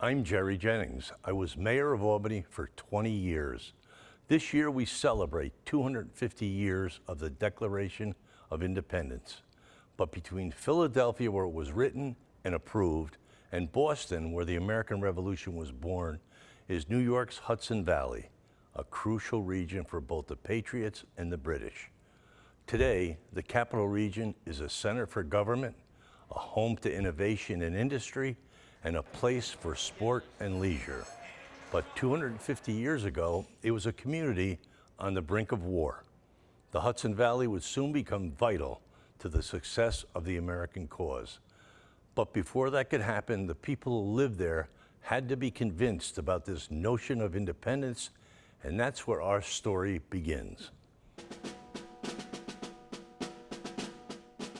I'm Jerry Jennings. I was mayor of Albany for 20 years. This year we celebrate 250 years of the Declaration of Independence. But between Philadelphia, where it was written and approved, and Boston, where the American Revolution was born, is New York's Hudson Valley, a crucial region for both the Patriots and the British. Today, the Capital Region is a center for government, a home to innovation and industry, and a place for sport and leisure. But 250 years ago, it was a community on the brink of war. The Hudson Valley would soon become vital to the success of the American cause. But before that could happen, the people who lived there had to be convinced about this notion of independence, and that's where our story begins.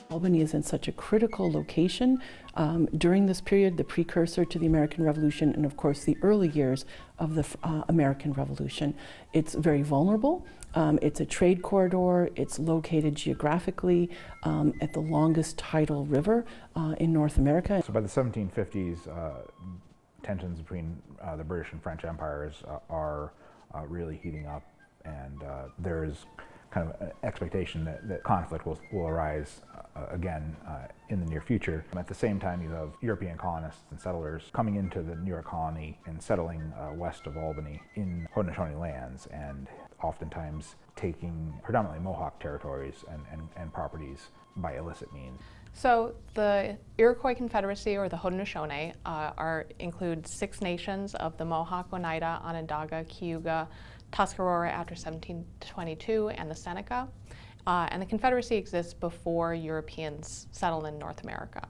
Albany is in such a critical location during this period, the precursor to the American Revolution, and of course the early years of the American Revolution. It's very vulnerable. It's a trade corridor. It's located geographically at the longest tidal river in North America. So by the 1750s, tensions between the British and French empires are really heating up, and there's kind of an expectation that conflict will arise again in the near future. At the same time, you have European colonists and settlers coming into the New York colony and settling west of Albany in Haudenosaunee lands, and oftentimes taking predominantly Mohawk territories and properties by illicit means. So the Iroquois Confederacy, or the Haudenosaunee, include 6 nations of the Mohawk, Oneida, Onondaga, Cayuga, Tuscarora after 1722, and the Seneca. And the Confederacy exists before Europeans settled in North America.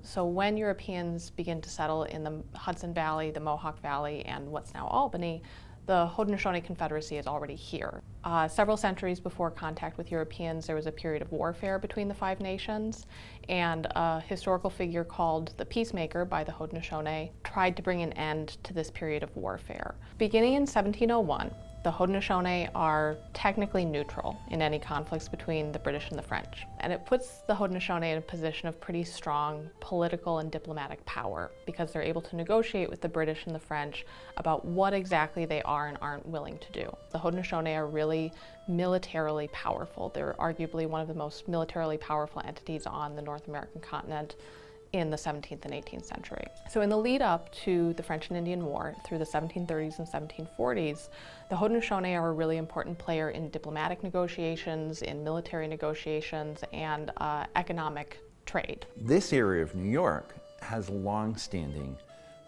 So when Europeans begin to settle in the Hudson Valley, the Mohawk Valley, and what's now Albany, the Haudenosaunee Confederacy is already here. Several centuries before contact with Europeans, there was a period of warfare between the 5 nations, and a historical figure called the Peacemaker by the Haudenosaunee tried to bring an end to this period of warfare. Beginning in 1701, the Haudenosaunee are technically neutral in any conflicts between the British and the French. And it puts the Haudenosaunee in a position of pretty strong political and diplomatic power, because they're able to negotiate with the British and the French about what exactly they are and aren't willing to do. The Haudenosaunee are really militarily powerful. They're arguably one of the most militarily powerful entities on the North American continent in the 17th and 18th century. So in the lead up to the French and Indian War through the 1730s and 1740s, the Haudenosaunee are a really important player in diplomatic negotiations, in military negotiations, and economic trade. This area of New York has long-standing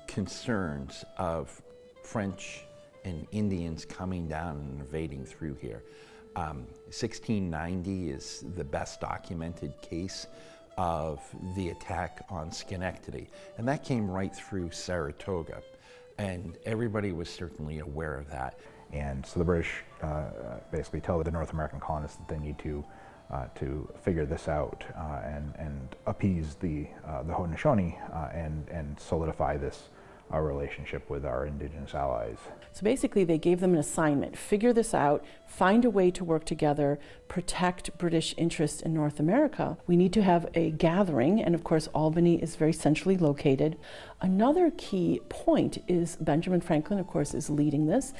concerns of French and Indians coming down and invading through here. 1690 is the best documented case of the attack on Schenectady, and that came right through Saratoga, and everybody was certainly aware of that. And so the British basically tell the North American colonists that they need to figure this out and appease the Haudenosaunee and solidify this relationship with our indigenous allies. So basically they gave them an assignment: figure this out, find a way to work together, protect British interests in North America. We need to have a gathering, and of course Albany is very centrally located. Another key point is Benjamin Franklin, of course, is leading this.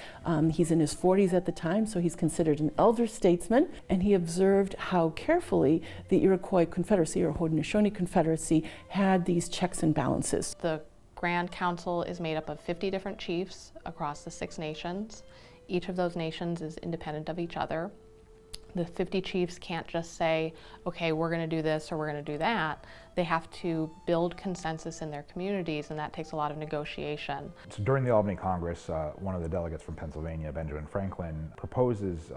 He's in his 40s at the time, so he's considered an elder statesman, and he observed how carefully the Iroquois Confederacy, or Haudenosaunee Confederacy, had these checks and balances. The Grand Council is made up of 50 different chiefs across the 6 nations. Each of those nations is independent of each other. The 50 chiefs can't just say, okay, we're going to do this or we're going to do that. They have to build consensus in their communities, and that takes a lot of negotiation. So during the Albany Congress, one of the delegates from Pennsylvania, Benjamin Franklin, proposes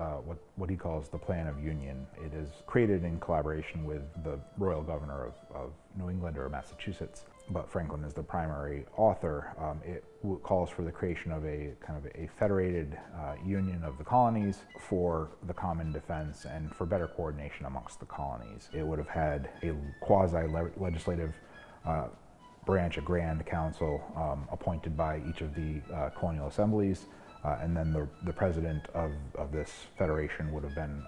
what he calls the Plan of Union. It is created in collaboration with the royal governor of New England or Massachusetts, but Franklin is the primary author. It calls for the creation of a kind of a federated union of the colonies for the common defense and for better coordination amongst the colonies. It would have had a quasi-legislative branch, a grand council appointed by each of the colonial assemblies, and then the president of this federation would have been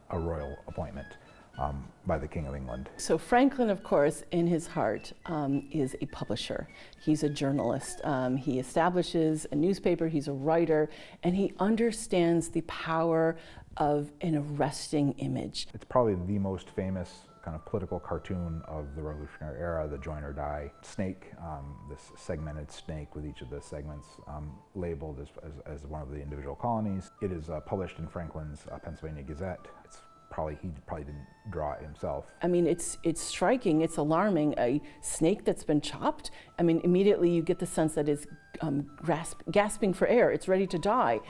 a royal appointment. by the King of England. So Franklin, of course, in his heart, is a publisher. He's a journalist. He establishes a newspaper, he's a writer, and he understands the power of an arresting image. It's probably the most famous kind of political cartoon of the Revolutionary era, the Join or Die snake, this segmented snake with each of the segments labeled as one of the individual colonies. It is published in Franklin's Pennsylvania Gazette. He probably didn't draw it himself. I mean, it's striking, it's alarming. A snake that's been chopped, I mean, immediately you get the sense that it's gasping for air, it's ready to die.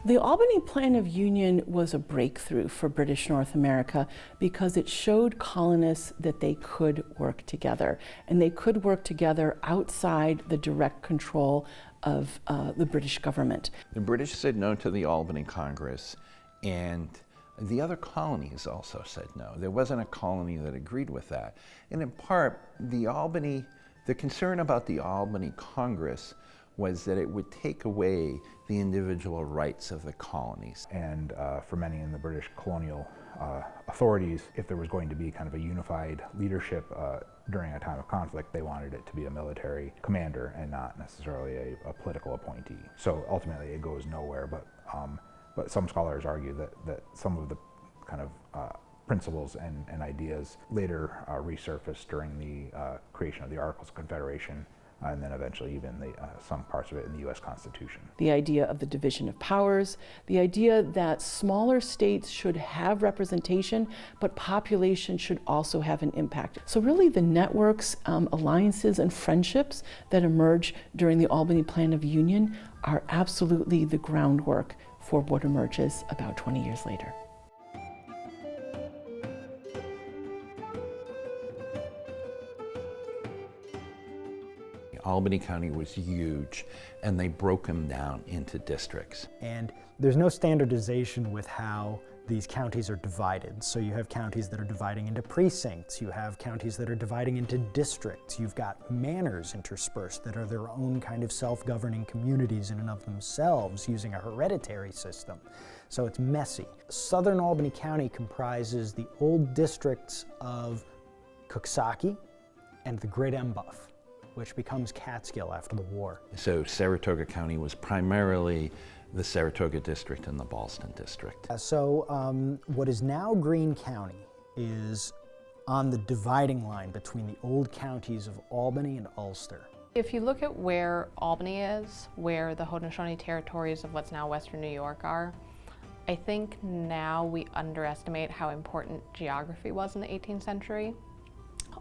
The Albany Plan of Union was a breakthrough for British North America because it showed colonists that they could work together, and they could work together outside the direct control of the British government. The British said no to the Albany Congress, and the other colonies also said no. There wasn't a colony that agreed with that. And in part, the concern about the Albany Congress was that it would take away the individual rights of the colonies. And for many in the British colonial authorities, if there was going to be kind of a unified leadership during a time of conflict, they wanted it to be a military commander and not necessarily a political appointee. So ultimately it goes nowhere, but some scholars argue that some of the kind of principles and ideas later resurfaced during the creation of the Articles of Confederation, and then eventually even some parts of it in the U.S. Constitution. The idea of the division of powers, the idea that smaller states should have representation, but population should also have an impact. So really the networks, alliances, and friendships that emerge during the Albany Plan of Union are absolutely the groundwork for what emerges about 20 years later. Albany County was huge, and they broke them down into districts. And there's no standardization with how these counties are divided. So you have counties that are dividing into precincts, you have counties that are dividing into districts, you've got manors interspersed that are their own kind of self-governing communities in and of themselves using a hereditary system. So it's messy. Southern Albany County comprises the old districts of Coxsackie and the Great Embuff, which becomes Catskill after the war. So Saratoga County was primarily the Saratoga District and the Ballston District. So what is now Greene County is on the dividing line between the old counties of Albany and Ulster. If you look at where Albany is, where the Haudenosaunee territories of what's now Western New York are, I think now we underestimate how important geography was in the 18th century.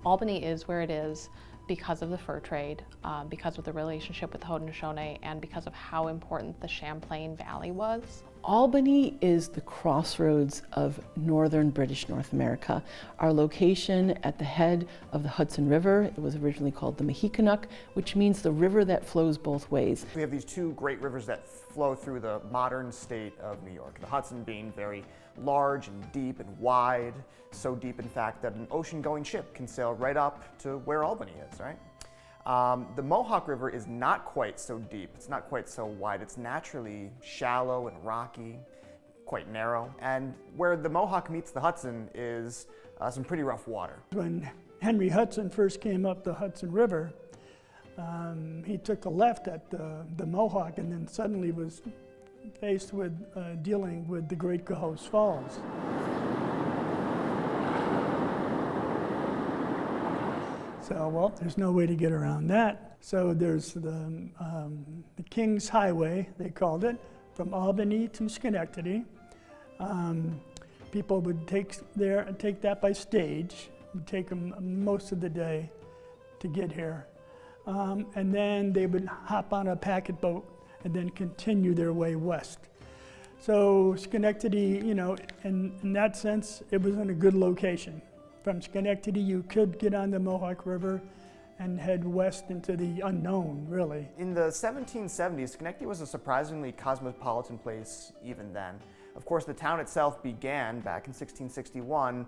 Albany is where it is because of the fur trade, because of the relationship with the Haudenosaunee, and because of how important the Champlain Valley was. Albany is the crossroads of northern British North America. Our location at the head of the Hudson River, it was originally called the Mahikanac, which means the river that flows both ways. We have these two great rivers that flow through the modern state of New York. The Hudson being very large and deep and wide, so deep in fact that an ocean-going ship can sail right up to where Albany is, right? The Mohawk River is not quite so deep, it's not quite so wide, it's naturally shallow and rocky, quite narrow. And where the Mohawk meets the Hudson is some pretty rough water. When Henry Hudson first came up the Hudson River, he took a left at the Mohawk and then suddenly was faced with dealing with the Great Cohoes Falls. So, well, there's no way to get around that. So there's the King's Highway, they called it, from Albany to Schenectady. People would take that by stage. It would take them most of the day to get here. And then they would hop on a packet boat and then continue their way west. So Schenectady, you know, in that sense, it was in a good location. From Schenectady, you could get on the Mohawk River and head west into the unknown, really. In the 1770s, Schenectady was a surprisingly cosmopolitan place even then. Of course, the town itself began back in 1661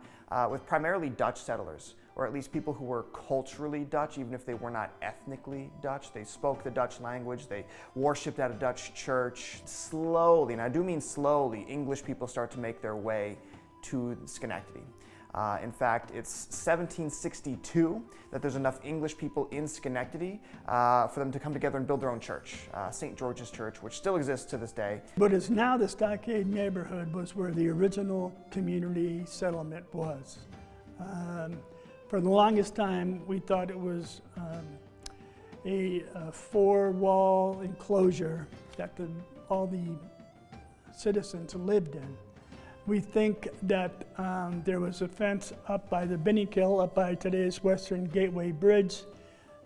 with primarily Dutch settlers, or at least people who were culturally Dutch, even if they were not ethnically Dutch. They spoke the Dutch language, they worshipped at a Dutch church. Slowly, and I do mean slowly, English people start to make their way to Schenectady. In fact, it's 1762 that there's enough English people in Schenectady for them to come together and build their own church, St. George's Church, which still exists to this day. But it's now the Stockade neighborhood was where the original community settlement was. For the longest time, we thought it was a four-wall enclosure that all the citizens lived in. We think that there was a fence up by the Binnykill, up by today's Western Gateway Bridge,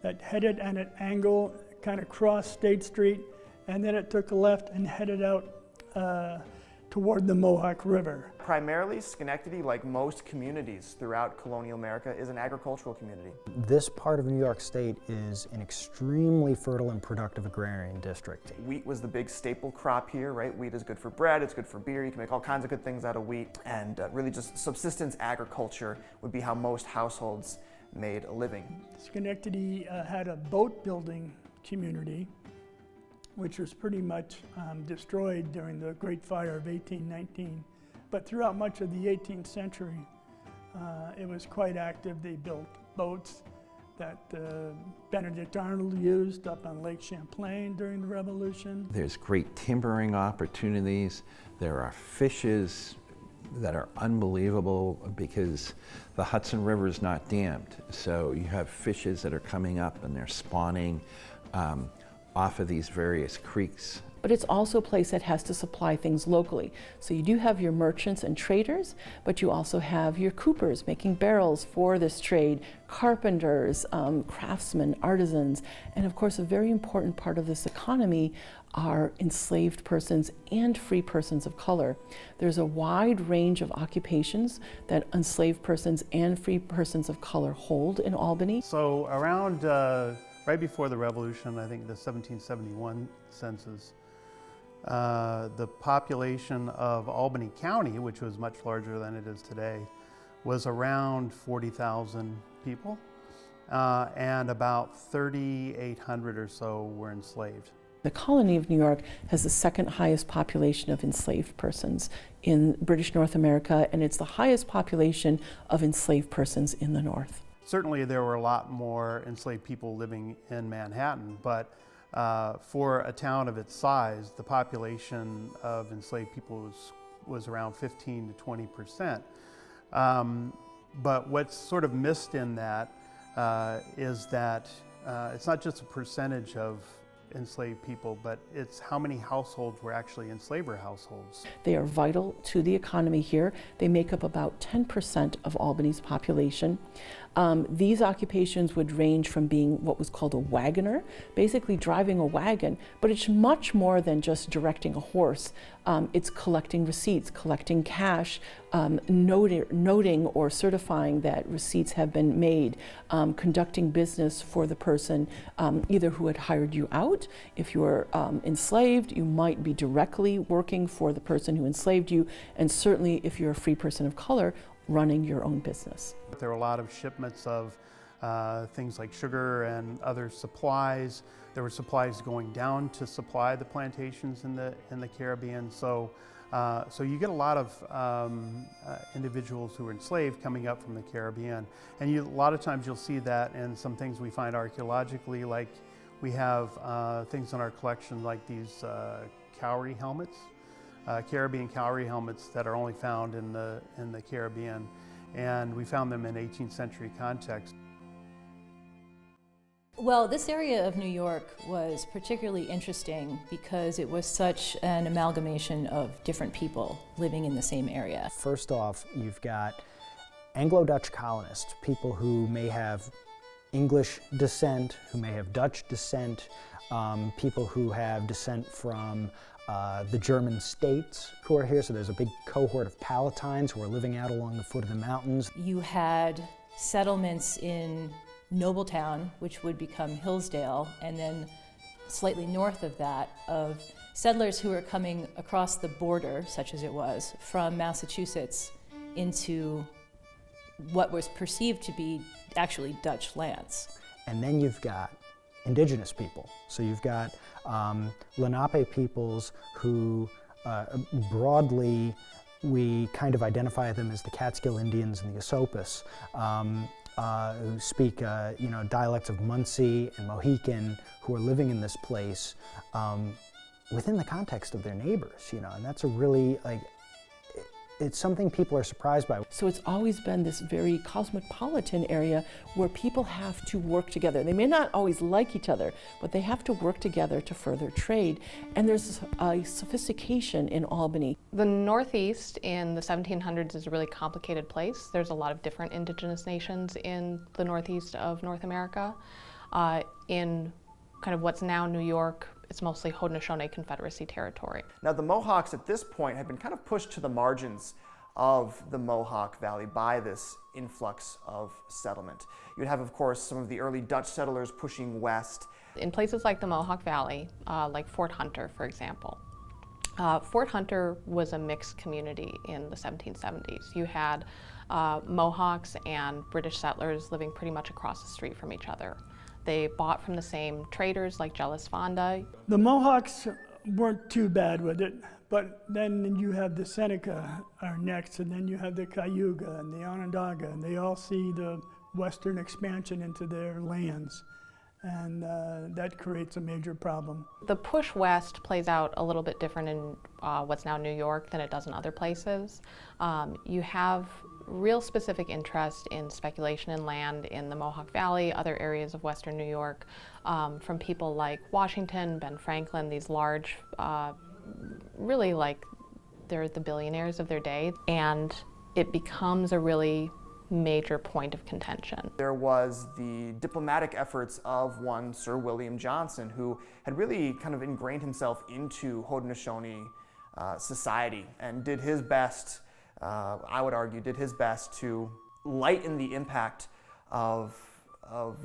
that headed at an angle, kind of crossed State Street, and then it took a left and headed out toward the Mohawk River. Primarily, Schenectady, like most communities throughout colonial America, is an agricultural community. This part of New York State is an extremely fertile and productive agrarian district. Wheat was the big staple crop here, right? Wheat is good for bread, it's good for beer, you can make all kinds of good things out of wheat, and really just subsistence agriculture would be how most households made a living. Schenectady had a boat building community, which was pretty much destroyed during the Great Fire of 1819. But throughout much of the 18th century, it was quite active. They built boats that Benedict Arnold used up on Lake Champlain during the Revolution. There's great timbering opportunities. There are fishes that are unbelievable because the Hudson River is not dammed. So you have fishes that are coming up and they're spawning off of these various creeks. But it's also a place that has to supply things locally. So you do have your merchants and traders, but you also have your coopers making barrels for this trade, carpenters, craftsmen, artisans, and of course a very important part of this economy are enslaved persons and free persons of color. There's a wide range of occupations that enslaved persons and free persons of color hold in Albany. So around right before the Revolution, I think the 1771 census, the population of Albany County, which was much larger than it is today, was around 40,000 people, and about 3,800 or so were enslaved. The colony of New York has the second highest population of enslaved persons in British North America, and it's the highest population of enslaved persons in the North. Certainly there were a lot more enslaved people living in Manhattan, but for a town of its size, the population of enslaved people was around 15 to 20%. But what's sort of missed in that is that it's not just a percentage of enslaved people, but it's how many households were actually enslaver households. They are vital to the economy here. They make up about 10% of Albany's population. These occupations would range from being what was called a wagoner, basically driving a wagon, but it's much more than just directing a horse. It's collecting receipts, collecting cash, noting or certifying that receipts have been made, conducting business for the person either who had hired you out. If you were enslaved, you might be directly working for the person who enslaved you, and certainly if you're a free person of color, running your own business. There were a lot of shipments of things like sugar and other supplies. There were supplies going down to supply the plantations in the Caribbean. So you get a lot of individuals who were enslaved coming up from the Caribbean. And a lot of times you'll see that in some things we find archaeologically, like we have things in our collection like these cowrie helmets. Caribbean cowrie helmets that are only found in the Caribbean, and we found them in 18th century context. Well, this area of New York was particularly interesting because it was such an amalgamation of different people living in the same area. First off, you've got Anglo-Dutch colonists, people who may have English descent, who may have Dutch descent, people who have descent from the German states who are here, so there's a big cohort of Palatines who are living out along the foot of the mountains. You had settlements in Nobletown, which would become Hillsdale, and then slightly north of that, of settlers who were coming across the border, such as it was, from Massachusetts into what was perceived to be actually Dutch lands. And then you've got indigenous people. So you've got Lenape peoples who broadly we kind of identify them as the Catskill Indians and the Esopus, who speak dialects of Munsee and Mohican, who are living in this place within the context of their neighbors, and that's a really, it's something people are surprised by. So it's always been this very cosmopolitan area where people have to work together. They may not always like each other, but they have to work together to further trade. And there's a sophistication in Albany. The Northeast in the 1700s is a really complicated place. There's a lot of different indigenous nations in the Northeast of North America. In kind of what's now New York, it's mostly Haudenosaunee Confederacy territory. Now the Mohawks at this point had been kind of pushed to the margins of the Mohawk Valley by this influx of settlement. You'd have, of course, some of the early Dutch settlers pushing west. In places like the Mohawk Valley, like Fort Hunter, for example, Fort Hunter was a mixed community in the 1770s. You had Mohawks and British settlers living pretty much across the street from each other. They bought from the same traders like Jellis Fonda. The Mohawks weren't too bad with it, but then you have the Seneca are next, and then you have the Cayuga and the Onondaga, and they all see the western expansion into their lands, and that creates a major problem. The push west plays out a little bit different in what's now New York than it does in other places. You have real specific interest in speculation in land in the Mohawk Valley, other areas of western New York, from people like Washington, Ben Franklin, these large, really they're the billionaires of their day, and it becomes a really major point of contention. There was the diplomatic efforts of one Sir William Johnson, who had really kind of ingrained himself into Haudenosaunee society and did his best, I would argue, did his best to lighten the impact of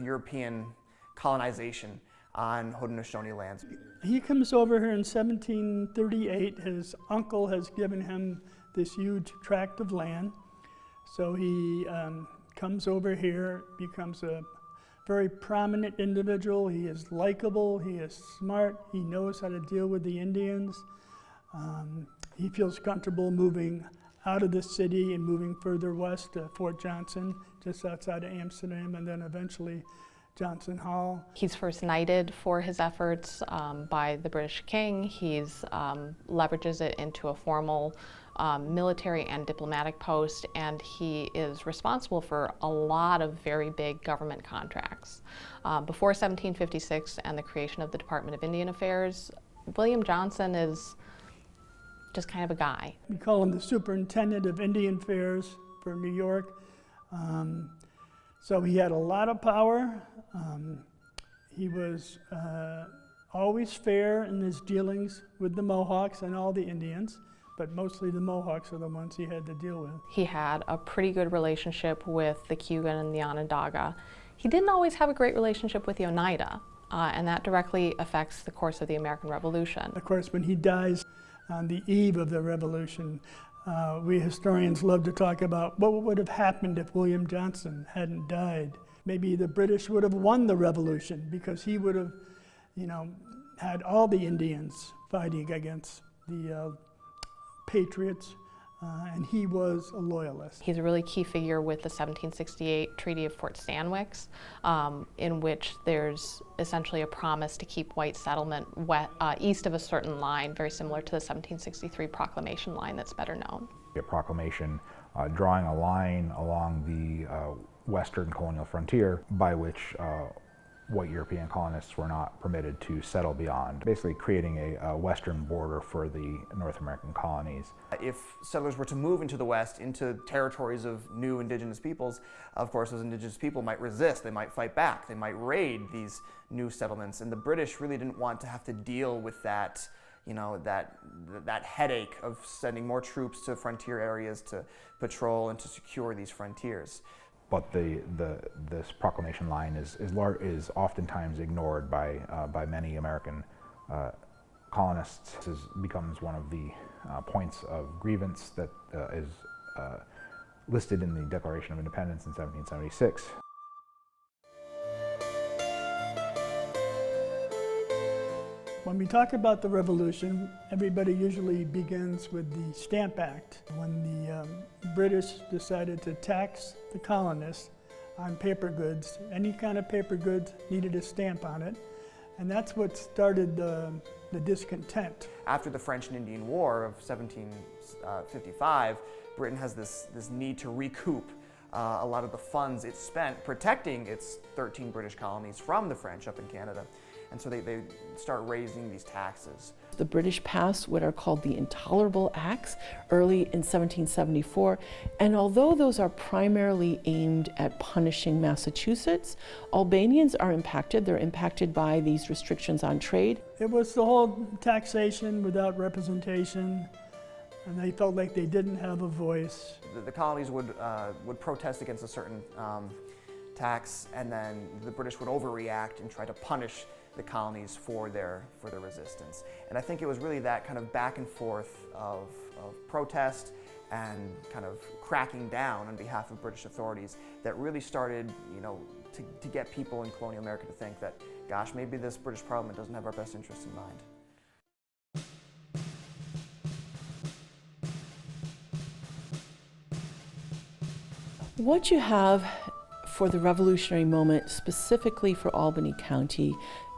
European colonization on Haudenosaunee lands. He comes over here in 1738. His uncle has given him this huge tract of land. So he comes over here, becomes a very prominent individual. He is likable, he is smart, he knows how to deal with the Indians. He feels comfortable moving out of the city and moving further west to Fort Johnson, just outside of Amsterdam, and then eventually Johnson Hall. He's first knighted for his efforts by the British King. He's leverages it into a formal military and diplomatic post, and he is responsible for a lot of very big government contracts. Before 1756 and the creation of the Department of Indian Affairs, William Johnson is just kind of a guy. We call him the Superintendent of Indian Affairs for New York. So he had a lot of power. He was always fair in his dealings with the Mohawks and all the Indians, but mostly the Mohawks are the ones he had to deal with. He had a pretty good relationship with the Cayuga and the Onondaga. He didn't always have a great relationship with the Oneida, and that directly affects the course of the American Revolution. Of course, when he dies on the eve of the Revolution, we historians love to talk about what would have happened if William Johnson hadn't died. Maybe the British would have won the Revolution because he would have, had all the Indians fighting against the Patriots, and he was a loyalist. He's a really key figure with the 1768 Treaty of Fort Stanwix, in which there's essentially a promise to keep white settlement east of a certain line, very similar to the 1763 proclamation line that's better known. A proclamation drawing a line along the western colonial frontier by which white European colonists were not permitted to settle beyond, basically creating a western border for the North American colonies. If settlers were to move into the West, into territories of new indigenous peoples, of course those indigenous people might resist, they might fight back, they might raid these new settlements, and the British really didn't want to have to deal with that, that headache of sending more troops to frontier areas to patrol and to secure these frontiers. But this proclamation line is oftentimes ignored by many American colonists. This becomes one of the points of grievance that is listed in the Declaration of Independence in 1776. When we talk about the Revolution, everybody usually begins with the Stamp Act, when the British decided to tax the colonists on paper goods. Any kind of paper goods needed a stamp on it, and that's what started the discontent. After the French and Indian War of 1755, Britain has this need to recoup a lot of the funds it spent protecting its 13 British colonies from the French up in Canada. And so they start raising these taxes. The British passed what are called the Intolerable Acts early in 1774, and although those are primarily aimed at punishing Massachusetts, Albanians are impacted. They're impacted by these restrictions on trade. It was the whole taxation without representation, and they felt like they didn't have a voice. The colonies would protest against a certain tax, and then the British would overreact and try to punish the colonies for their resistance. And I think it was really that kind of back and forth of protest and kind of cracking down on behalf of British authorities that really started, to get people in colonial America to think that, gosh, maybe this British Parliament doesn't have our best interests in mind. What you have for the revolutionary moment, specifically for Albany County,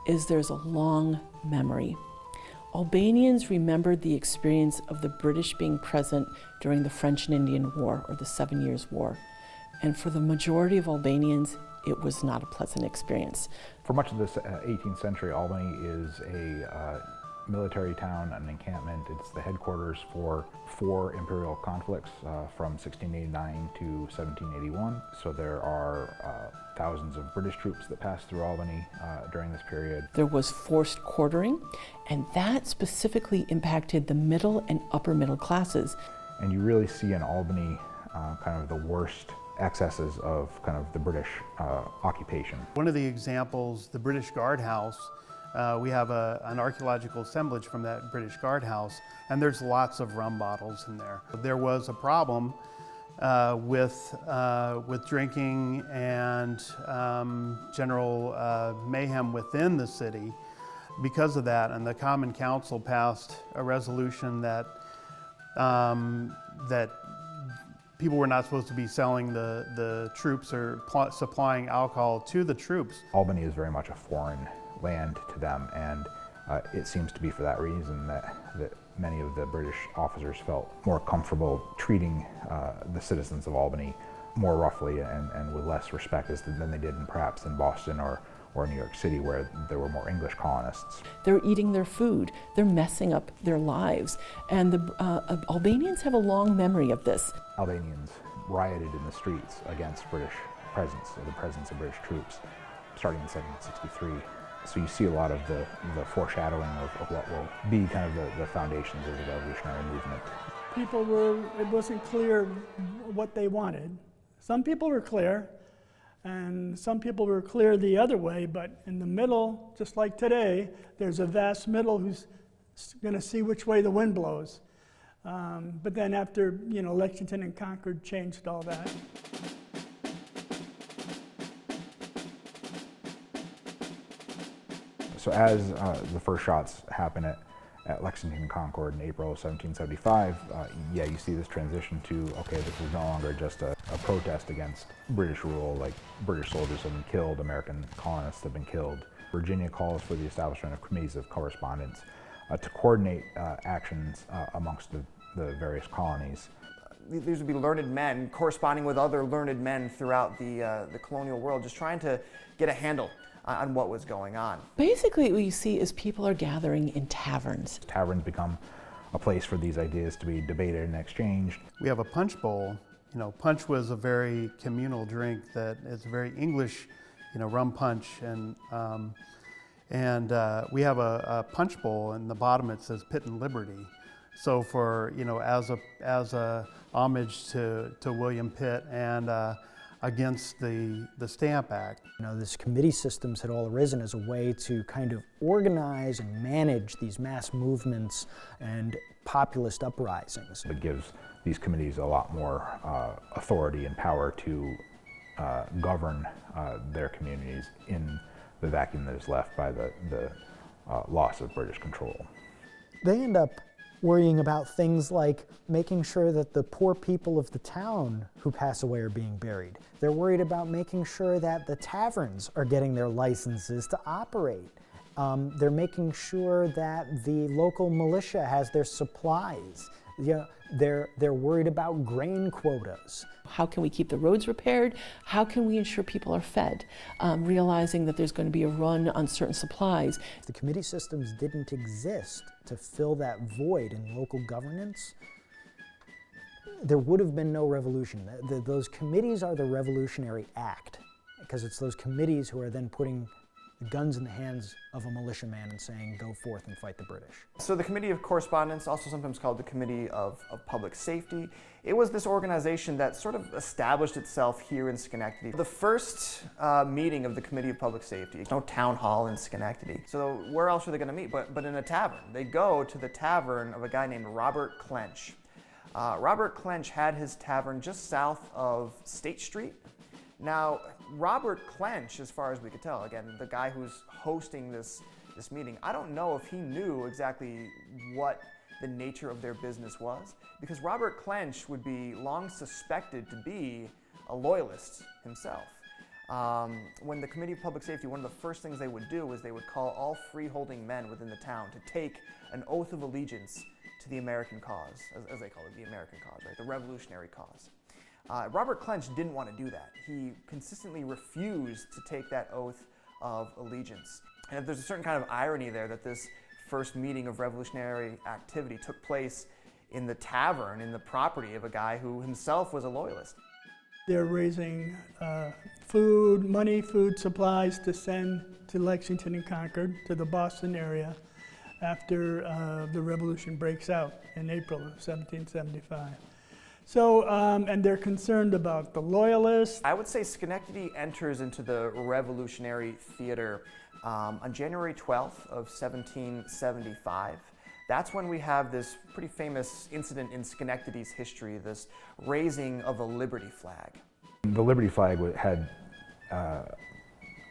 is there's a long memory. Albanians remembered the experience of the British being present during the French and Indian War, or the 7 Years' War. And for the majority of Albanians, it was not a pleasant experience. For much of the 18th century, Albany is a military town, an encampment. It's the headquarters for 4 imperial conflicts from 1689 to 1781. So there are thousands of British troops that passed through Albany during this period. There was forced quartering, and that specifically impacted the middle and upper middle classes. And you really see in Albany kind of the worst excesses of kind of the British occupation. One of the examples, the British Guardhouse, we have an archaeological assemblage from that British Guardhouse, and there's lots of rum bottles in there. There was a problem with drinking and general mayhem within the city because of that, and the Common Council passed a resolution that that people were not supposed to be selling the troops or supplying alcohol to the troops. Albany is very much a foreign land to them, and it seems to be for that reason that many of the British officers felt more comfortable treating the citizens of Albany more roughly and with less respect than they did perhaps in Boston or New York City, where there were more English colonists. They're eating their food, they're messing up their lives, and the Albanians have a long memory of this. Albanians rioted in the streets against British presence, or the presence of British troops, starting in 1763. So you see a lot of the foreshadowing of what will be kind of the foundations of the revolutionary movement. It wasn't clear what they wanted. Some people were clear, and some people were clear the other way, but in the middle, just like today, there's a vast middle who's going to see which way the wind blows. But then after, Lexington and Concord changed all that. So as the first shots happen at Lexington and Concord in April of 1775, you see this transition to, okay, this is no longer just a protest against British rule, like British soldiers have been killed, American colonists have been killed. Virginia calls for the establishment of committees of correspondence to coordinate actions amongst the various colonies. These would be learned men corresponding with other learned men throughout the colonial world, just trying to get a handle on what was going on. Basically, what you see is people are gathering in taverns. Taverns become a place for these ideas to be debated and exchanged. We have a punch bowl. Punch was a very communal drink that is very English, rum punch, and we have a punch bowl, and the bottom it says Pitt and Liberty. So for as a homage to William Pitt and against the Stamp Act. This committee systems had all arisen as a way to kind of organize and manage these mass movements and populist uprisings. It gives these committees a lot more authority and power to govern their communities in the vacuum that is left by the loss of British control. They end up worrying about things like making sure that the poor people of the town who pass away are being buried. They're worried about making sure that the taverns are getting their licenses to operate. They're making sure that the local militia has their supplies. They're worried about grain quotas. How can we keep the roads repaired? How can we ensure people are fed? Realizing that there's going to be a run on certain supplies. If the committee systems didn't exist to fill that void in local governance, there would have been no revolution. Those committees are the revolutionary act, because it's those committees who are then putting the guns in the hands of a militiaman and saying, go forth and fight the British. So the Committee of Correspondence, also sometimes called the Committee of Public Safety, it was this organization that sort of established itself here in Schenectady. The first meeting of the Committee of Public Safety, no town hall in Schenectady. So where else are they going to meet but in a tavern? They go to the tavern of a guy named Robert Clench. Robert Clench had his tavern just south of State Street. Now, Robert Clench, as far as we could tell, again, the guy who's hosting this meeting, I don't know if he knew exactly what the nature of their business was, because Robert Clench would be long suspected to be a loyalist himself. When the Committee of Public Safety, one of the first things they would do is they would call all freeholding men within the town to take an oath of allegiance to the American cause, as they call it, the American cause, right, the revolutionary cause. Robert Clench didn't want to do that. He consistently refused to take that oath of allegiance. And there's a certain kind of irony there that this first meeting of revolutionary activity took place in the tavern, in the property of a guy who himself was a loyalist. They're raising food supplies to send to Lexington and Concord, to the Boston area, after the revolution breaks out in April of 1775. So, and they're concerned about the loyalists. I would say Schenectady enters into the revolutionary theater on January 12th of 1775. That's when we have this pretty famous incident in Schenectady's history, this raising of a Liberty flag. The Liberty flag had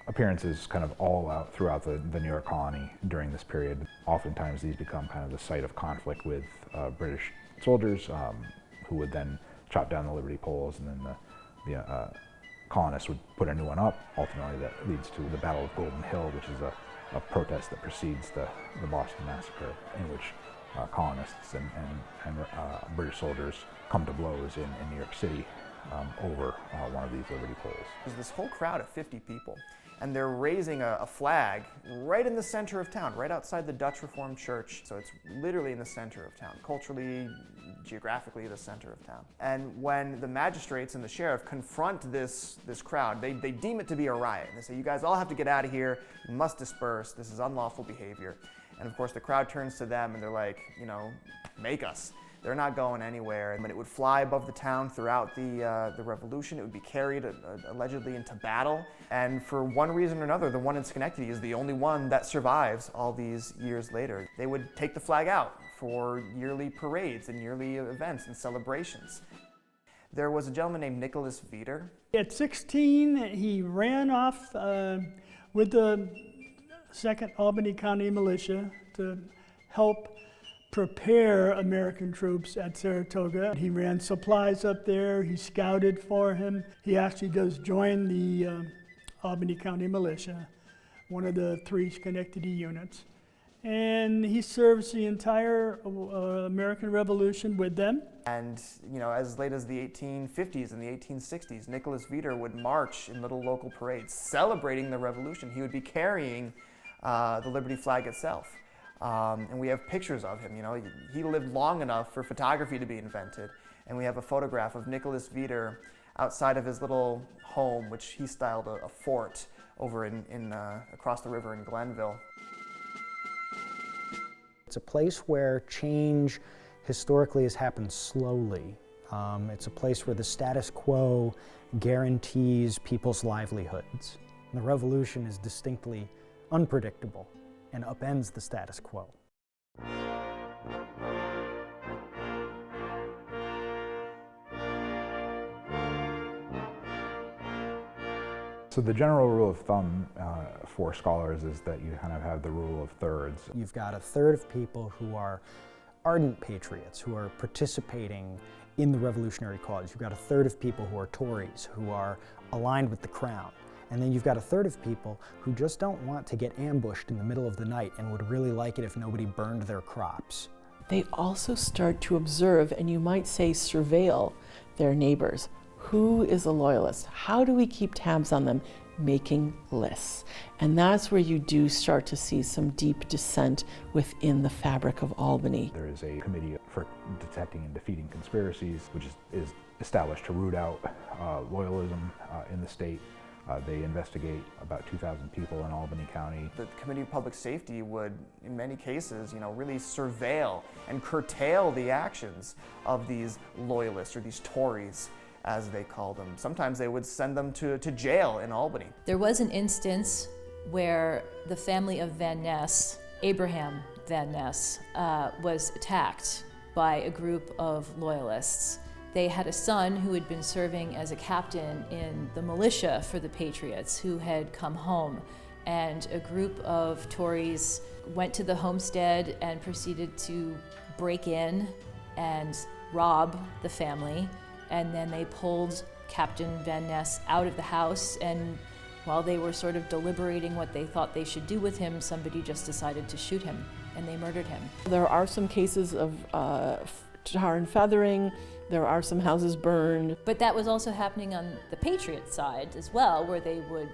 appearances kind of all out throughout the New York colony during this period. Oftentimes these become kind of the site of conflict with British soldiers who would then chop down the Liberty poles, and then the colonists would put a new one up. Ultimately that leads to the Battle of Golden Hill, which is a protest that precedes the Boston Massacre, in which colonists and British soldiers come to blows in New York City over one of these Liberty poles. There's this whole crowd of 50 people, and they're raising a flag right in the center of town, right outside the Dutch Reformed Church. So it's literally in the center of town, culturally, geographically the center of town. And when the magistrates and the sheriff confront this crowd, they deem it to be a riot. They say, you guys all have to get out of here, you must disperse, this is unlawful behavior. And of course the crowd turns to them and they're like, you know, make us. They're not going anywhere. And it would fly above the town throughout the revolution. It would be carried allegedly into battle. And for one reason or another, the one in Schenectady is the only one that survives all these years later. They would take the flag out for yearly parades and yearly events and celebrations. There was a gentleman named Nicholas Veeder. At 16, he ran off with the 2nd Albany County Militia to help prepare American troops at Saratoga. He ran supplies up there, he scouted for him. He actually does join the Albany County Militia, one of the 3 Schenectady units. And he serves the entire American Revolution with them. And, you know, as late as the 1850s and the 1860s, Nicholas Veeder would march in little local parades celebrating the revolution. He would be carrying the Liberty flag itself. And we have pictures of him. You know, he lived long enough for photography to be invented. And we have a photograph of Nicholas Veeder outside of his little home, which he styled a fort over across the river in Glenville. It's a place where change historically has happened slowly. It's a place where the status quo guarantees people's livelihoods. And the revolution is distinctly unpredictable and upends the status quo. So the general rule of thumb for scholars is that you kind of have the rule of thirds. You've got a third of people who are ardent patriots, who are participating in the revolutionary cause. You've got a third of people who are Tories, who are aligned with the crown. And then you've got a third of people who just don't want to get ambushed in the middle of the night and would really like it if nobody burned their crops. They also start to observe, and you might say surveil, their neighbors. Who is a loyalist? How do we keep tabs on them? Making lists. And that's where you do start to see some deep dissent within the fabric of Albany. There is a committee for detecting and defeating conspiracies, which is established to root out loyalism in the state. They investigate about 2,000 people in Albany County. The Committee of Public Safety would, in many cases, really surveil and curtail the actions of these loyalists, or these Tories, as they call them. Sometimes they would send them to jail in Albany. There was an instance where the family of Van Ness, Abraham Van Ness, was attacked by a group of loyalists. They had a son who had been serving as a captain in the militia for the Patriots who had come home, and a group of Tories went to the homestead and proceeded to break in and rob the family, and then they pulled Captain Van Ness out of the house, and while they were sort of deliberating what they thought they should do with him, somebody just decided to shoot him, and they murdered him. There are some cases of tar and feathering. There are some houses burned. But that was also happening on the Patriot side as well, where they would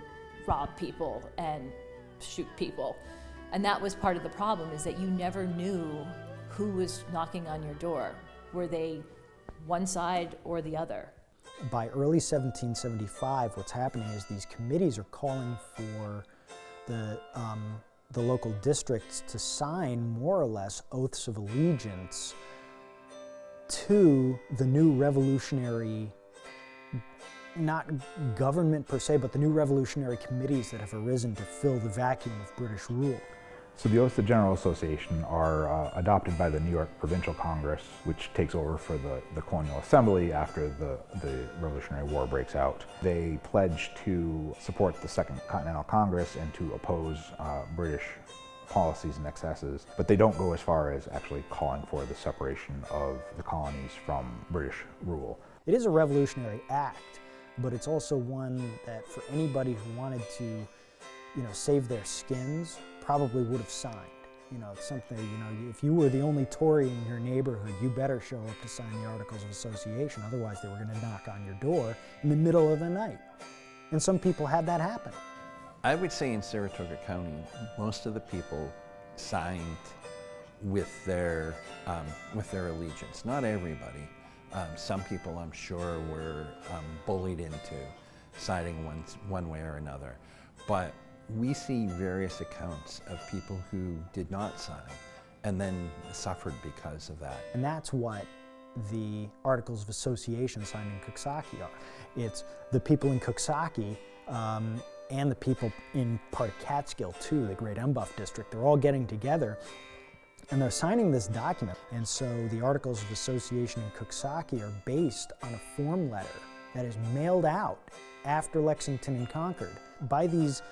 rob people and shoot people. And that was part of the problem, is that you never knew who was knocking on your door. Were they one side or the other? By early 1775, what's happening is these committees are calling for the local districts to sign more or less oaths of allegiance to the new revolutionary, not government per se, but the new revolutionary committees that have arisen to fill the vacuum of British rule. So the Oaths of General Association are adopted by the New York Provincial Congress, which takes over for the Colonial Assembly after the Revolutionary War breaks out. They pledge to support the Second Continental Congress and to oppose British policies and excesses, but they don't go as far as actually calling for the separation of the colonies from British rule. It is a revolutionary act, but it's also one that for anybody who wanted to, save their skins, probably would have signed. It's something, if you were the only Tory in your neighborhood, you better show up to sign the Articles of Association, otherwise they were going to knock on your door in the middle of the night. And some people had that happen. I would say in Saratoga County, most of the people signed with their allegiance. Not everybody. Some people, I'm sure, were bullied into siding one way or another. But we see various accounts of people who did not sign and then suffered because of that. And that's what the Articles of Association signed in Coxsackie are. It's the people in Coxsackie and the people in part of Catskill too, the Great Embuff District, they're all getting together and they're signing this document. And so the Articles of Association in Coxsackie are based on a form letter that is mailed out after Lexington and Concord by these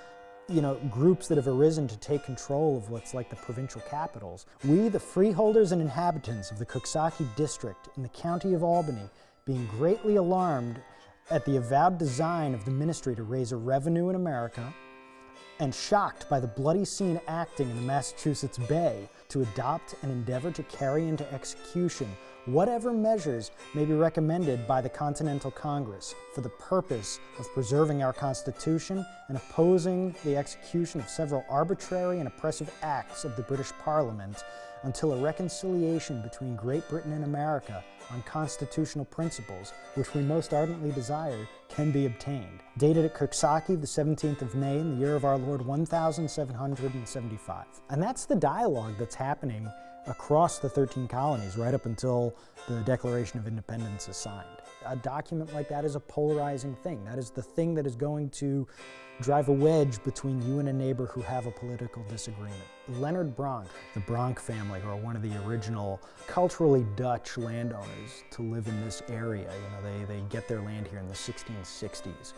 groups that have arisen to take control of what's like the provincial capitals. We, the freeholders and inhabitants of the Coxsackie District in the county of Albany, being greatly alarmed at the avowed design of the ministry to raise a revenue in America, and shocked by the bloody scene acting in the Massachusetts Bay, to adopt and endeavor to carry into execution whatever measures may be recommended by the Continental Congress for the purpose of preserving our Constitution and opposing the execution of several arbitrary and oppressive acts of the British Parliament until a reconciliation between Great Britain and America on constitutional principles, which we most ardently desire, can be obtained. Dated at Coxsackie, the 17th of May, in the year of our Lord 1775. And that's the dialogue that's happening across the 13 colonies right up until the Declaration of Independence is signed. A document like that is a polarizing thing. That is the thing that is going to drive a wedge between you and a neighbor who have a political disagreement. Leonard Bronck, the Bronck family, who are one of the original culturally Dutch landowners to live in this area. They get their land here in the 1660s.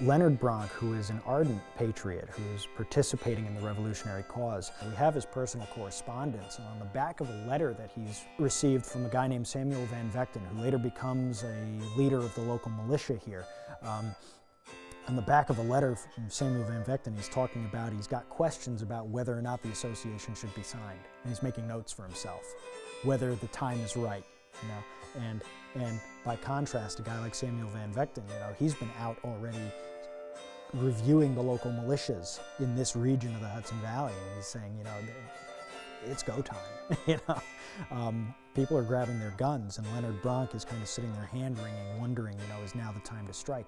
Leonard Bronck, who is an ardent patriot, who is participating in the revolutionary cause. We have his personal correspondence, and on the back of a letter that he's received from a guy named Samuel Van Vechten, who later becomes a leader of the local militia here. On the back of a letter from Samuel Van Vechten, he's got questions about whether or not the association should be signed, and he's making notes for himself, whether the time is right, you know. And by contrast, a guy like Samuel Van Vechten, you know, he's been out already reviewing the local militias in this region of the Hudson Valley, and he's saying, you know, it's go time. You know, people are grabbing their guns, and Leonard Bronck is kind of sitting there hand-wringing, wondering, you know, is now the time to strike?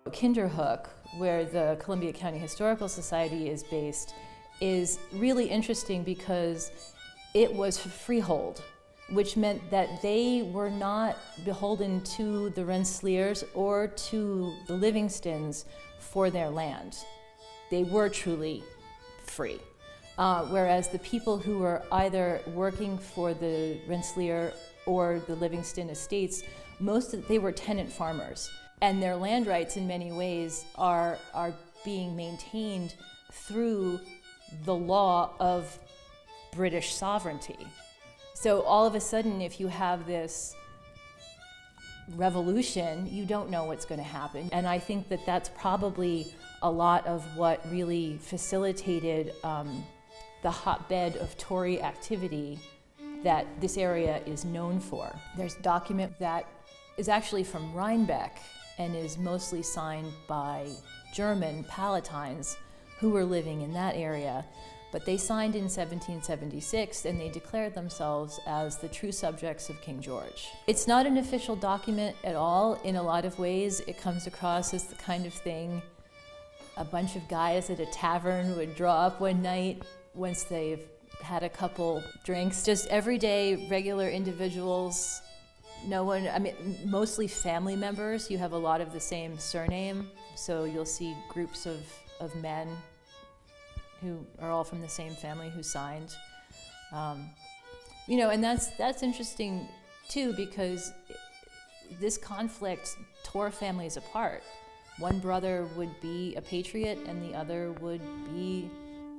Kinderhook, where the Columbia County Historical Society is based, is really interesting because it was freehold, which meant that they were not beholden to the Rensselaers or to the Livingstons for their land. They were truly free. Whereas the people who were either working for the Rensselaer or the Livingston estates, they were tenant farmers. And their land rights in many ways are being maintained through the law of British sovereignty. So all of a sudden, if you have this revolution, you don't know what's going to happen. And I think that that's probably a lot of what really facilitated the hotbed of Tory activity that this area is known for. There's a document that is actually from Rhinebeck and is mostly signed by German Palatines who were living in that area. But they signed in 1776 and they declared themselves as the true subjects of King George. It's not an official document at all. In a lot of ways, it comes across as the kind of thing a bunch of guys at a tavern would draw up one night once they've had a couple drinks. Just everyday, regular individuals. No one, I mean, mostly family members. You have a lot of the same surname, so you'll see groups of men who are all from the same family who signed. You know, and that's interesting too, because this conflict tore families apart. One brother would be a patriot and the other would be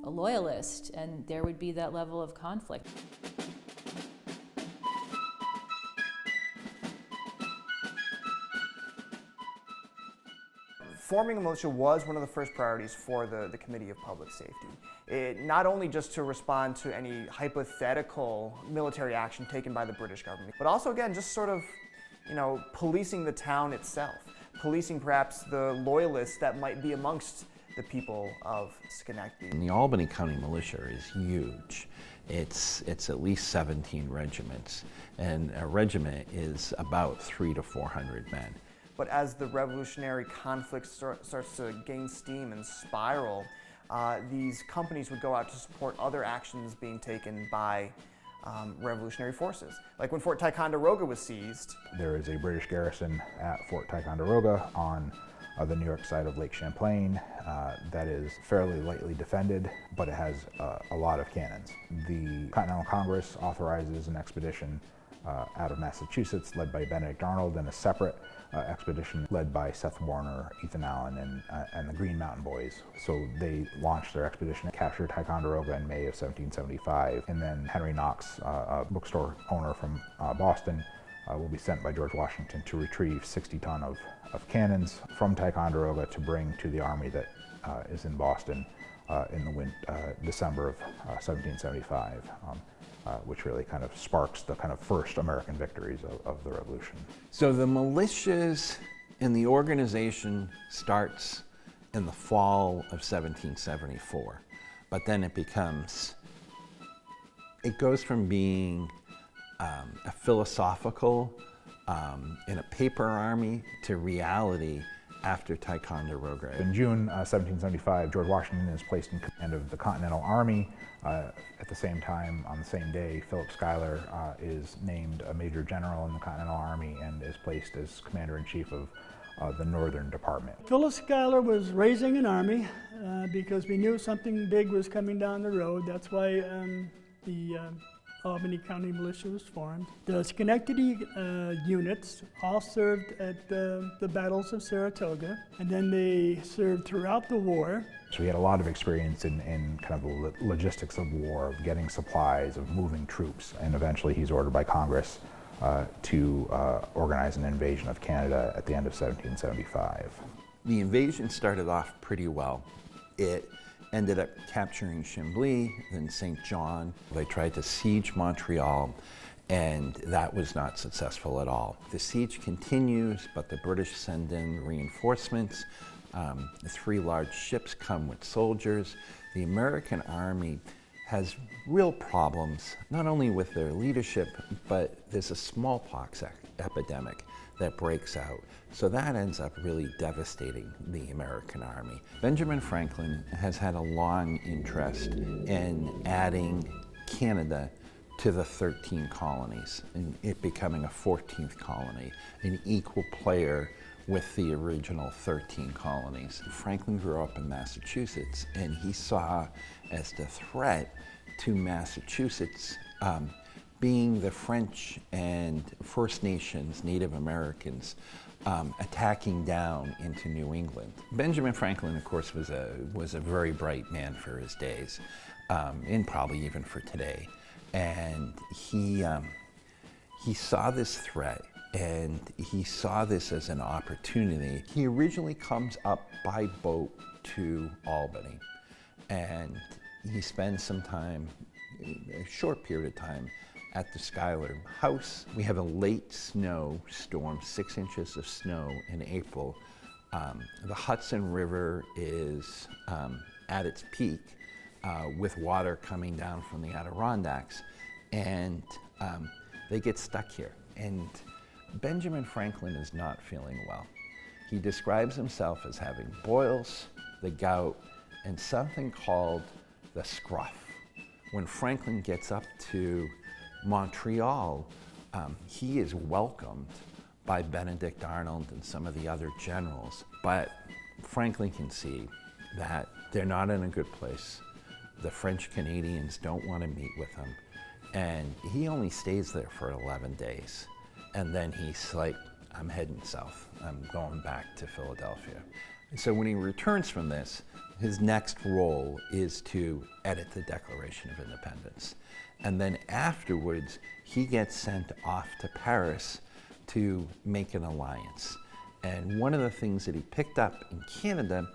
a loyalist, and there would be that level of conflict. Forming a militia was one of the first priorities for the Committee of Public Safety. It, not only just to respond to any hypothetical military action taken by the British government, but also, again, just sort of, you know, policing the town itself, policing perhaps the loyalists that might be amongst the people of Schenectady. And the Albany County Militia is huge. It's at least 17 regiments, and a regiment is about 300 to 400 men. But as the revolutionary conflict starts to gain steam and spiral, these companies would go out to support other actions being taken by revolutionary forces. Like when Fort Ticonderoga was seized. There is a British garrison at Fort Ticonderoga on the New York side of Lake Champlain that is fairly lightly defended, but it has a lot of cannons. The Continental Congress authorizes an expedition out of Massachusetts led by Benedict Arnold, and a separate expedition led by Seth Warner, Ethan Allen, and the Green Mountain Boys. So they launched their expedition, captured Ticonderoga in May of 1775, and then Henry Knox, a bookstore owner from Boston, will be sent by George Washington to retrieve 60 ton of cannons from Ticonderoga to bring to the army that is in Boston in the December of 1775. Which really kind of sparks the kind of first American victories of the Revolution. So the militias and the organization starts in the fall of 1774, but then it goes from being a philosophical in a paper army to reality after Ticonderoga. In June 1775, George Washington is placed in command of the Continental Army. At the same time, on the same day, Philip Schuyler is named a Major General in the Continental Army and is placed as Commander-in-Chief of the Northern Department. Philip Schuyler was raising an army because we knew something big was coming down the road. That's why the Albany County Militia was formed. The Schenectady units all served at the battles of Saratoga, and then they served throughout the war. So he had a lot of experience in kind of the logistics of war, of getting supplies, of moving troops, and eventually he's ordered by Congress to organize an invasion of Canada at the end of 1775. The invasion started off pretty well. It ended up capturing Chambly, then St. John. They tried to siege Montreal, and that was not successful at all. The siege continues, but the British send in reinforcements. 3 large ships come with soldiers. The American army has real problems, not only with their leadership, but there's a smallpox epidemic that breaks out. So that ends up really devastating the American army. Benjamin Franklin has had a long interest in adding Canada to the 13 colonies, and it becoming a 14th colony, an equal player with the original 13 colonies. Franklin grew up in Massachusetts, and he saw as the threat to Massachusetts being the French and First Nations, Native Americans, attacking down into New England. Benjamin Franklin, of course, was a very bright man for his days, and probably even for today. And he saw this threat, and he saw this as an opportunity. He originally comes up by boat to Albany, and he spends some time, a short period of time, at the Schuyler House. We have a late snow storm, 6 inches of snow in April. The Hudson River is at its peak with water coming down from the Adirondacks, and they get stuck here. And Benjamin Franklin is not feeling well. He describes himself as having boils, the gout, and something called the scruff. When Franklin gets up to Montreal, he is welcomed by Benedict Arnold and some of the other generals, but Franklin can see that they're not in a good place. The French Canadians don't want to meet with him, and he only stays there for 11 days. And then he's like, I'm heading south. I'm going back to Philadelphia. And so when he returns from this, his next role is to edit the Declaration of Independence. And then afterwards, he gets sent off to Paris to make an alliance. And one of the things that he picked up in Canada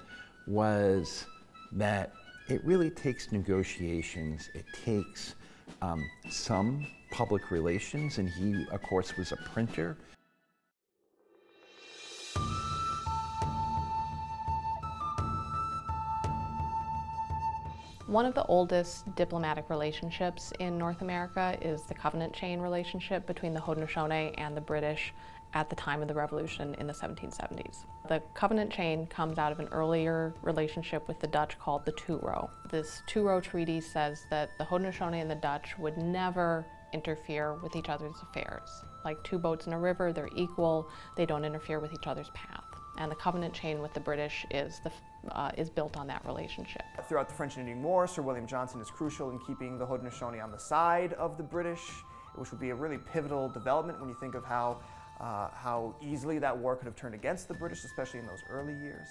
was that it really takes negotiations, it takes some public relations, and he, of course, was a printer. One of the oldest diplomatic relationships in North America is the Covenant Chain relationship between the Haudenosaunee and the British at the time of the Revolution in the 1770s. The Covenant Chain comes out of an earlier relationship with the Dutch called the Two Row. This Two Row Treaty says that the Haudenosaunee and the Dutch would never interfere with each other's affairs. Like two boats in a river, they're equal, they don't interfere with each other's path. And the Covenant Chain with the British is built on that relationship. Throughout the French and Indian War, Sir William Johnson is crucial in keeping the Haudenosaunee on the side of the British, which would be a really pivotal development when you think of how easily that war could have turned against the British, especially in those early years.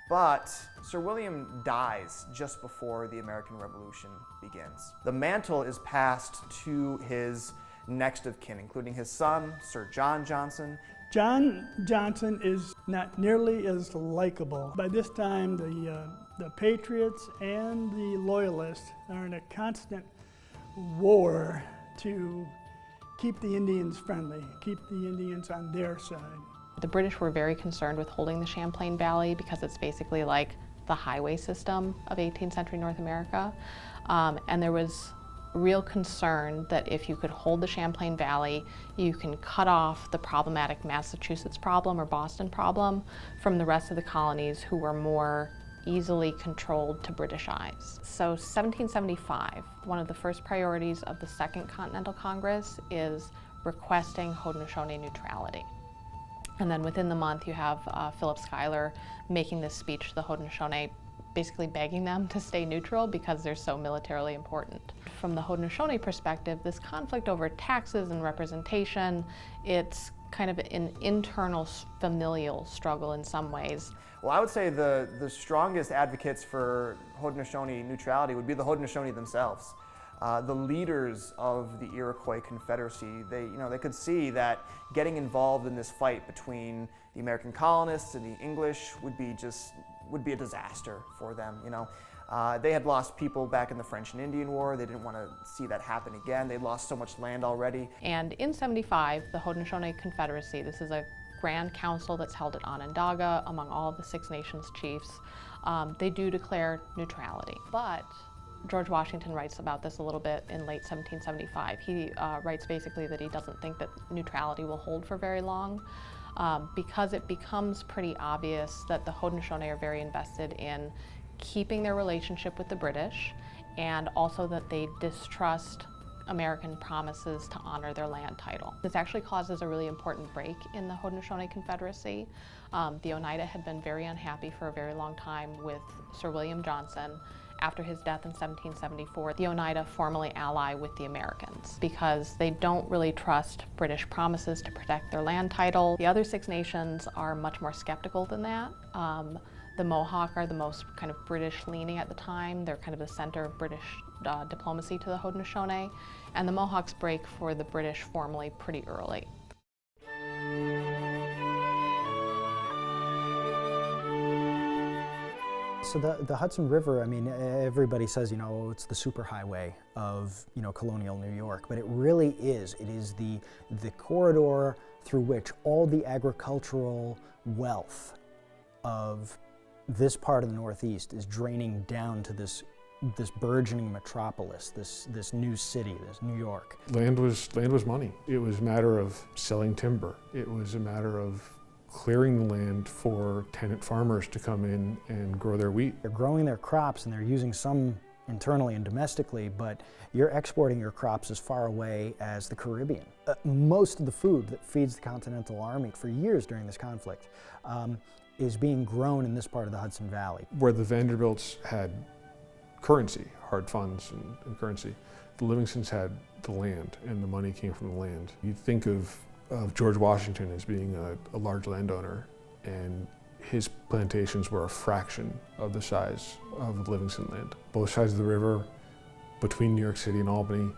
But Sir William dies just before the American Revolution begins. The mantle is passed to his next of kin, including his son, Sir John Johnson. John Johnson is not nearly as likable. By this time, the Patriots and the Loyalists are in a constant war to keep the Indians friendly, keep the Indians on their side. The British were very concerned with holding the Champlain Valley because it's basically like the highway system of 18th century North America. And there was real concern that if you could hold the Champlain Valley, you can cut off the problematic Massachusetts problem or Boston problem from the rest of the colonies who were more easily controlled to British eyes. So 1775, one of the first priorities of the Second Continental Congress is requesting Haudenosaunee neutrality. And then within the month you have Philip Schuyler making this speech to the Haudenosaunee, basically begging them to stay neutral because they're so militarily important. From the Haudenosaunee perspective, this conflict over taxes and representation, it's kind of an internal familial struggle in some ways. Well, I would say the strongest advocates for Haudenosaunee neutrality would be the Haudenosaunee themselves. The leaders of the Iroquois Confederacy, they could see that getting involved in this fight between the American colonists and the English would be a disaster for them. They had lost people back in the French and Indian War. They didn't want to see that happen again. They'd lost so much land already. And in '75, the Haudenosaunee Confederacy, this is a grand council that's held at Onondaga among all of the Six Nations chiefs, they do declare neutrality. But George Washington writes about this a little bit in late 1775. He writes basically that he doesn't think that neutrality will hold for very long because it becomes pretty obvious that the Haudenosaunee are very invested in keeping their relationship with the British, and also that they distrust American promises to honor their land title. This actually causes a really important break in the Haudenosaunee Confederacy. The Oneida had been very unhappy for a very long time with Sir William Johnson. After his death in 1774, the Oneida formally ally with the Americans because they don't really trust British promises to protect their land title. The other Six Nations are much more skeptical than that. The Mohawk are the most kind of British leaning at the time. They're kind of the center of British diplomacy to the Haudenosaunee, and the Mohawks break for the British formally pretty early. So the Hudson River, I mean, everybody says, it's the superhighway of, colonial New York, but it really is. It is the corridor through which all the agricultural wealth of this part of the Northeast is draining down to this burgeoning metropolis, this new city, this New York. Land was money. It was a matter of selling timber. It was a matter of clearing the land for tenant farmers to come in and grow their wheat. They're growing their crops and they're using some internally and domestically, but you're exporting your crops as far away as the Caribbean. Most of the food that feeds the Continental Army for years during this conflict is being grown in this part of the Hudson Valley. Where the Vanderbilts had currency, hard funds and currency, the Livingstons had the land, and the money came from the land. You'd think of George Washington as being a large landowner, and his plantations were a fraction of the size of Livingston land. Both sides of the river, between New York City and Albany,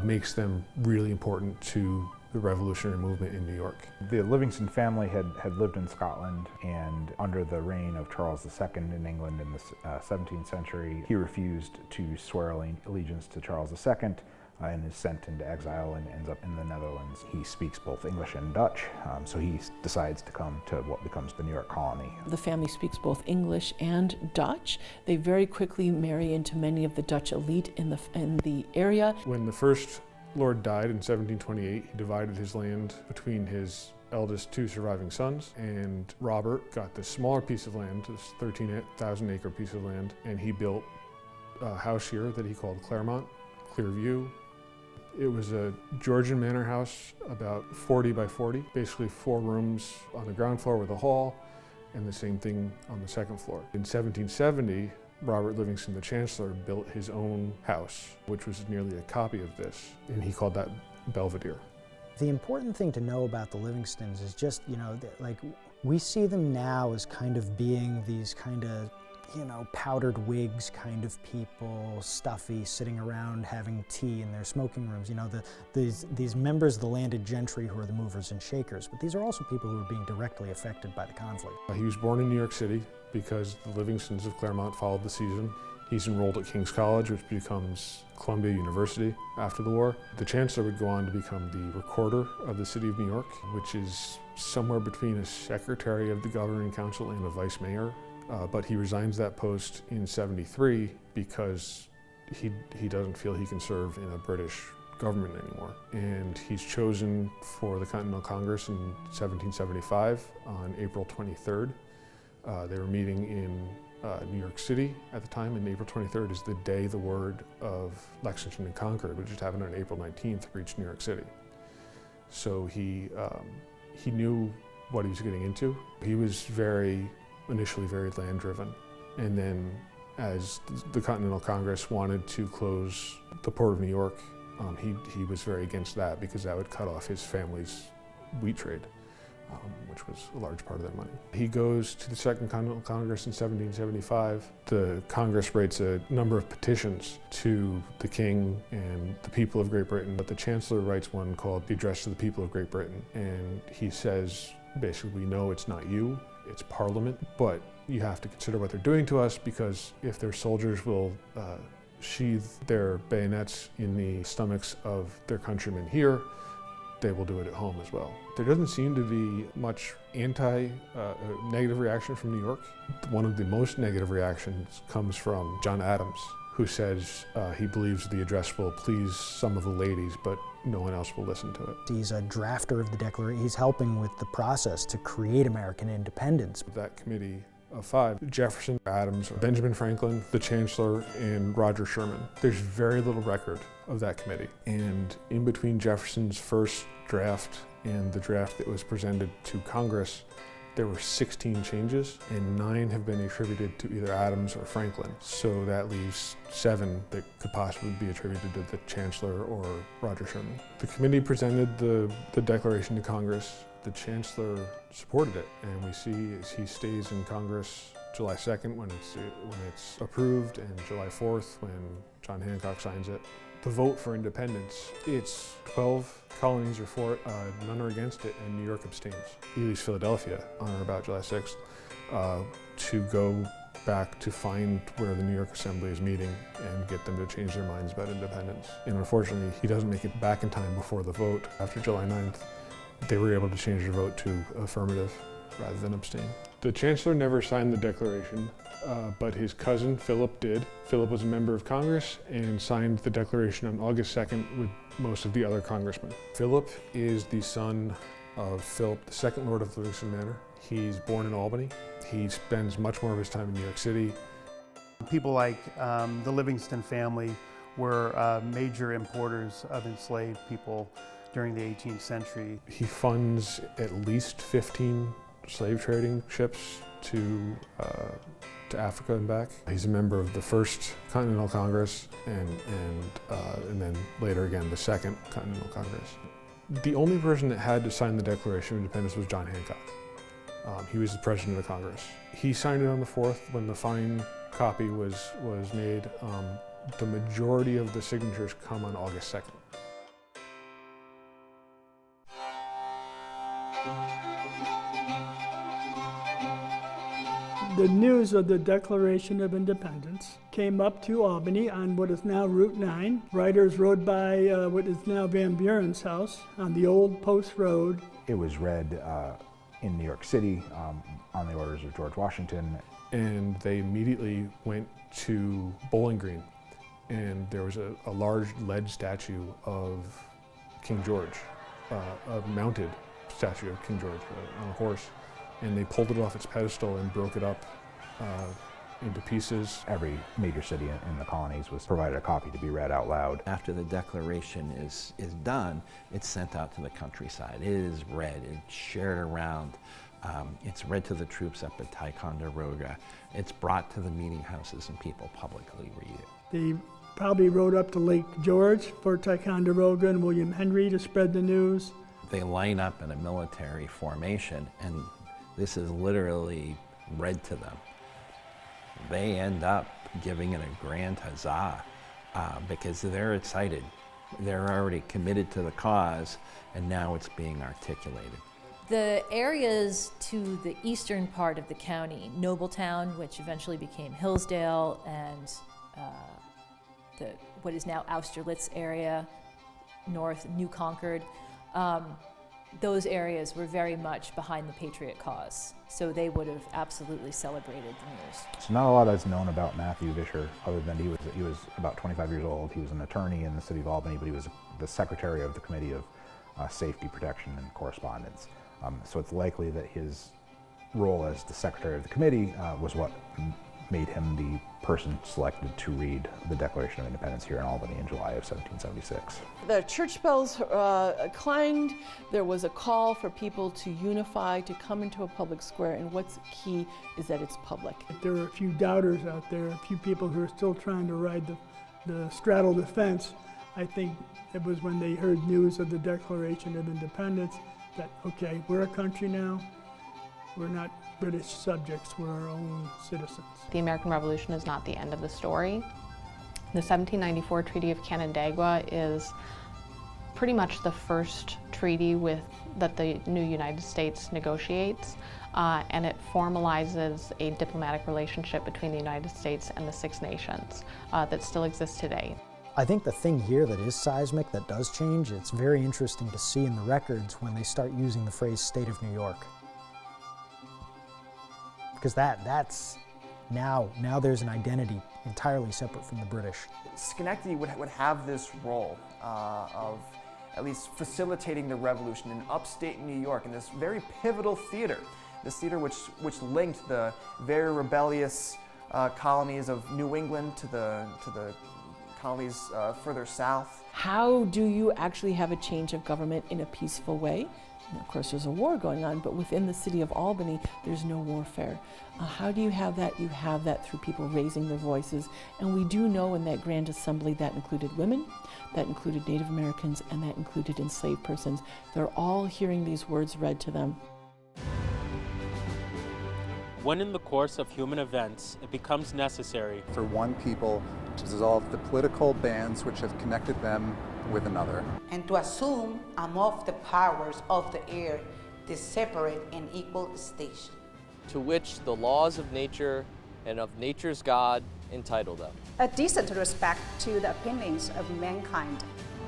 makes them really important to the revolutionary movement in New York. The Livingston family had lived in Scotland, and under the reign of Charles II in England in the 17th century, he refused to swear allegiance to Charles II and is sent into exile and ends up in the Netherlands. He speaks both English and Dutch, so he decides to come to what becomes the New York colony. The family speaks both English and Dutch. They very quickly marry into many of the Dutch elite in the area. When the first Lord died in 1728, he divided his land between his eldest two surviving sons, and Robert got this smaller piece of land, this 13,000 acre piece of land, and he built a house here that he called Claremont, Clearview. It was a Georgian manor house, about 40 by 40, basically 4 rooms on the ground floor with a hall, and the same thing on the second floor. In 1770, Robert Livingston, the Chancellor, built his own house, which was nearly a copy of this, and he called that Belvedere. The important thing to know about the Livingstons is just, like, we see them now as kind of being these kind of, powdered wigs kind of people, stuffy, sitting around having tea in their smoking rooms. These members of the landed gentry who are the movers and shakers, but these are also people who are being directly affected by the conflict. He was born in New York City because the Livingstons of Claremont followed the season. He's enrolled at King's College, which becomes Columbia University after the war. The Chancellor would go on to become the Recorder of the City of New York, which is somewhere between a Secretary of the Governing Council and a Vice Mayor. But he resigns that post in '73 because he doesn't feel he can serve in a British government anymore. And he's chosen for the Continental Congress in 1775 on April 23rd. They were meeting in New York City at the time, and April 23rd is the day the word of Lexington and Concord, which had happened on April 19th, reached New York City. So he knew what he was getting into. He was initially very land-driven, And then as the Continental Congress wanted to close the Port of New York, he was very against that because that would cut off his family's wheat trade, which was a large part of their money. He goes to the Second Continental Congress in 1775. The Congress writes a number of petitions to the King and the people of Great Britain, but the Chancellor writes one called the Address to the People of Great Britain, and he says, basically, we know it's not you, it's Parliament, but you have to consider what they're doing to us, because if their soldiers will sheathe their bayonets in the stomachs of their countrymen here, they will do it at home as well. There doesn't seem to be much negative reaction from New York. One of the most negative reactions comes from John Adams, who says he believes the address will please some of the ladies, but no one else will listen to it. He's a drafter of the Declaration. He's helping with the process to create American independence. That committee of 5, Jefferson, Adams, Benjamin Franklin, the Chancellor, and Roger Sherman. There's very little record of that committee. And in between Jefferson's first draft and the draft that was presented to Congress, there were 16 changes, and 9 have been attributed to either Adams or Franklin. So that leaves 7 that could possibly be attributed to the Chancellor or Roger Sherman. The committee presented the Declaration to Congress. The Chancellor supported it, and we see as he stays in Congress July 2nd when it's approved, and July 4th when John Hancock signs it. The vote for independence, it's 12 colonies are for it, none are against it, and New York abstains. He leaves Philadelphia on or about July 6th to go back to find where the New York Assembly is meeting and get them to change their minds about independence. And unfortunately, he doesn't make it back in time before the vote. After July 9th, they were able to change their vote to affirmative rather than abstain. The Chancellor never signed the Declaration, but his cousin Philip did. Philip was a member of Congress and signed the Declaration on August 2nd with most of the other congressmen. Philip is the son of Philip, the second Lord of Livingston Manor. He's born in Albany. He spends much more of his time in New York City. People like the Livingston family were major importers of enslaved people during the 18th century. He funds at least 15 slave trading ships to Africa and back. He's a member of the First Continental Congress and then later again the Second Continental Congress. The only person that had to sign the Declaration of Independence was John Hancock. He was the President of Congress. He signed it on the 4th when the fine copy was made. The majority of the signatures come on August 2nd. The news of the Declaration of Independence came up to Albany on what is now Route 9. Riders rode by what is now Van Buren's house on the old post road. It was read in New York City on the orders of George Washington. And they immediately went to Bowling Green, and there was a large lead statue of King George, a mounted statue of King George on a horse. And they pulled it off its pedestal and broke it up into pieces. Every major city in the colonies was provided a copy to be read out loud. After the Declaration is done, it's sent out to the countryside. It is read, it's shared around. It's read to the troops up at Ticonderoga. It's brought to the meeting houses and people publicly read it. They probably rode up to Lake George for Ticonderoga and William Henry to spread the news. They line up in a military formation, and this is literally read to them. They end up giving it a grand huzzah because they're excited. They're already committed to the cause, and now it's being articulated. The areas to the eastern part of the county, Nobletown, which eventually became Hillsdale, and what is now Austerlitz area, north, New Concord, those areas were very much behind the Patriot cause. So they would have absolutely celebrated the news. So not a lot is known about Matthew Vischer other than he was about 25 years old. He was an attorney in the city of Albany, but he was the secretary of the Committee of Safety, Protection, and Correspondence. So it's likely that his role as the secretary of the committee was what made him the person selected to read the Declaration of Independence here in Albany in July of 1776. The church bells clanged. There was a call for people to unify, to come into a public square, and what's key is that it's public. There are a few doubters out there, a few people who are still trying to ride straddle the fence. I think it was when they heard news of the Declaration of Independence that, okay, we're a country now. We're not British subjects, we're our own citizens. The American Revolution is not the end of the story. The 1794 Treaty of Canandaigua is pretty much the first treaty that the new United States negotiates, and it formalizes a diplomatic relationship between the United States and the Six Nations that still exists today. I think the thing here that is seismic, that does change, it's very interesting to see in the records when they start using the phrase State of New York. Because that's now there's an identity entirely separate from the British. Schenectady would have this role of at least facilitating the revolution in upstate New York, in this very pivotal theater, this theater which linked the very rebellious colonies of New England to the colonies further south. How do you actually have a change of government in a peaceful way? And of course, there's a war going on, but within the city of Albany, there's no warfare. How do you have that? You have that through people raising their voices. And we do know in that Grand Assembly that included women, that included Native Americans, and that included enslaved persons. They're all hearing these words read to them. When in the course of human events, it becomes necessary for one people to dissolve the political bands which have connected them with another, and to assume among the powers of the air the separate and equal station, to which the laws of nature and of nature's God entitle them. A decent respect to the opinions of mankind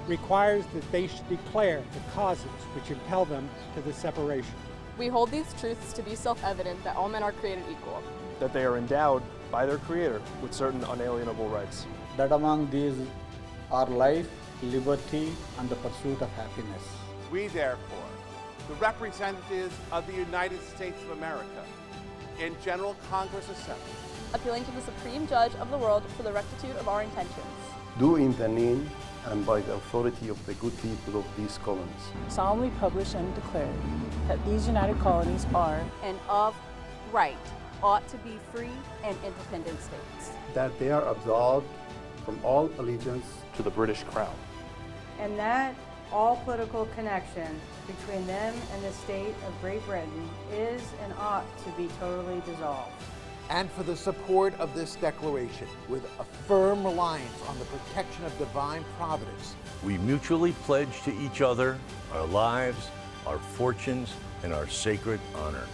requires that they should declare the causes which impel them to the separation. We hold these truths to be self-evident that all men are created equal, that they are endowed by their Creator with certain unalienable rights, that among these are life, liberty, and the pursuit of happiness. We therefore, the representatives of the United States of America, in General Congress Assembly, appealing to the Supreme Judge of the world for the rectitude of our intentions, do in the name and by the authority of the good people of these colonies, solemnly publish and declare that these united colonies are and of right ought to be free and independent states, that they are absolved from all allegiance to the British Crown, and that all political connection between them and the state of Great Britain is and ought to be totally dissolved. And for the support of this declaration, with a firm reliance on the protection of divine providence, we mutually pledge to each other our lives, our fortunes, and our sacred honor.